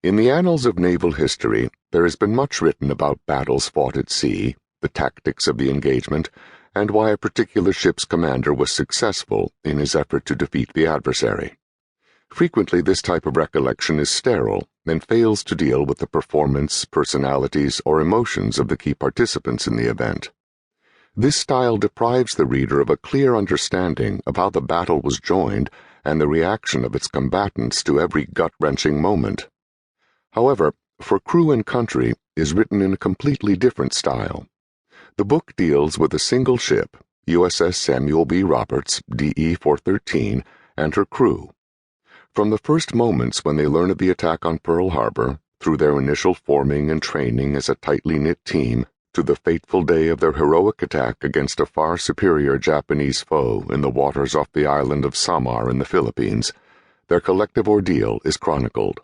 In the annals of naval history, there has been much written about battles fought at sea, the tactics of the engagement, and why a particular ship's commander was successful in his effort to defeat the adversary. Frequently, this type of recollection is sterile and fails to deal with the performance, personalities, or emotions of the key participants in the event. This style deprives the reader of a clear understanding of how the battle was joined and the reaction of its combatants to every gut-wrenching moment. However, For Crew and Country is written in a completely different style. The book deals with a single ship, USS Samuel B. Roberts, DE 413, and her crew. From the first moments when they learn of the attack on Pearl Harbor, through their initial forming and training as a tightly knit team, to the fateful day of their heroic attack against a far superior Japanese foe in the waters off the island of Samar in the Philippines, their collective ordeal is chronicled.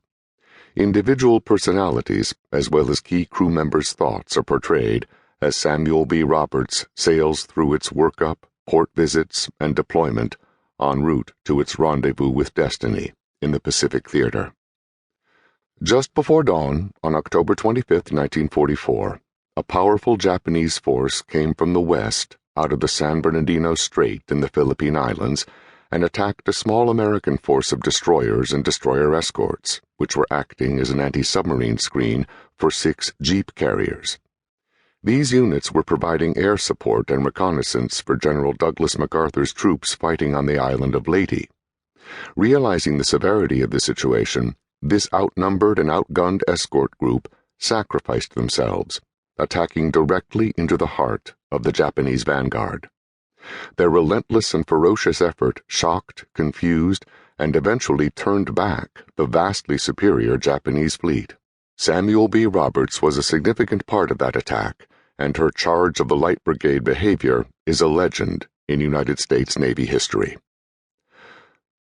Individual personalities, as well as key crew members' thoughts, are portrayed as Samuel B. Roberts sails through its workup, port visits, and deployment en route to its rendezvous with destiny in the Pacific Theater. Just before dawn, on October 25, 1944, a powerful Japanese force came from the west out of the San Bernardino Strait in the Philippine Islands and attacked a small American force of destroyers and destroyer escorts, which were acting as an anti-submarine screen for 6 jeep carriers. These units were providing air support and reconnaissance for General Douglas MacArthur's troops fighting on the island of Leyte. Realizing the severity of the situation, this outnumbered and outgunned escort group sacrificed themselves, attacking directly into the heart of the Japanese vanguard. Their relentless and ferocious effort shocked, confused, and eventually turned back the vastly superior Japanese fleet. Samuel B. Roberts was a significant part of that attack, and her charge of the Light Brigade behavior is a legend in United States Navy history.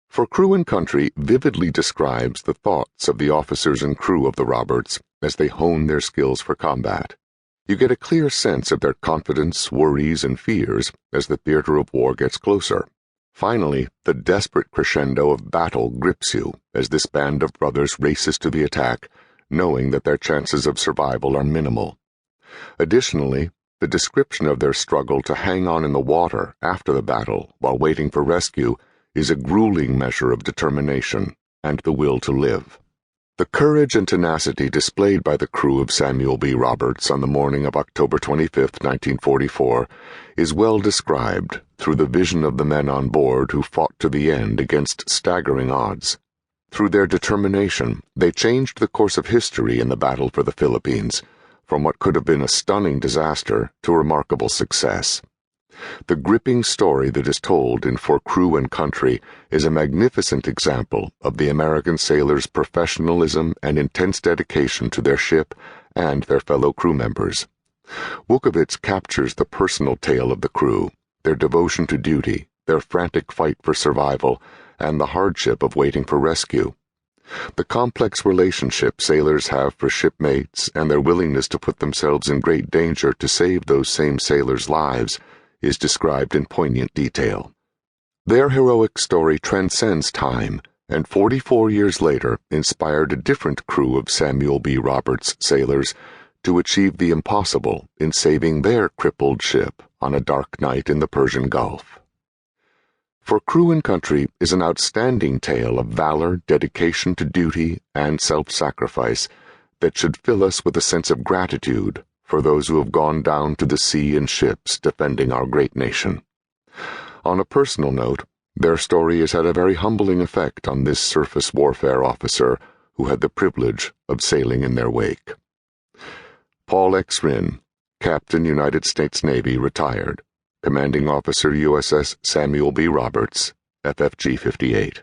For Crew and Country vividly describes the thoughts of the officers and crew of the Roberts as they hone their skills for combat. You get a clear sense of their confidence, worries, and fears as the theater of war gets closer. Finally, the desperate crescendo of battle grips you as this band of brothers races to the attack, knowing that their chances of survival are minimal. Additionally, the description of their struggle to hang on in the water after the battle while waiting for rescue is a grueling measure of determination and the will to live. The courage and tenacity displayed by the crew of Samuel B. Roberts on the morning of October 25, 1944, is well described through the vision of the men on board who fought to the end against staggering odds. Through their determination, they changed the course of history in the battle for the Philippines, from what could have been a stunning disaster to remarkable success. The gripping story that is told in For Crew and Country is a magnificent example of the American sailors' professionalism and intense dedication to their ship and their fellow crew members. Wukovits captures the personal tale of the crew, their devotion to duty, their frantic fight for survival, and the hardship of waiting for rescue. The complex relationship sailors have for shipmates and their willingness to put themselves in great danger to save those same sailors' lives is described in poignant detail. Their heroic story transcends time, and 44 years later inspired a different crew of Samuel B. Roberts sailors to achieve the impossible in saving their crippled ship on a dark night in the Persian Gulf. For Crew and Country is an outstanding tale of valor, dedication to duty, and self-sacrifice that should fill us with a sense of gratitude for those who have gone down to the sea in ships defending our great nation. On a personal note, their story has had a very humbling effect on this surface warfare officer who had the privilege of sailing in their wake. Paul X. Rinn, Captain, United States Navy, retired, Commanding Officer USS Samuel B. Roberts, FFG 58.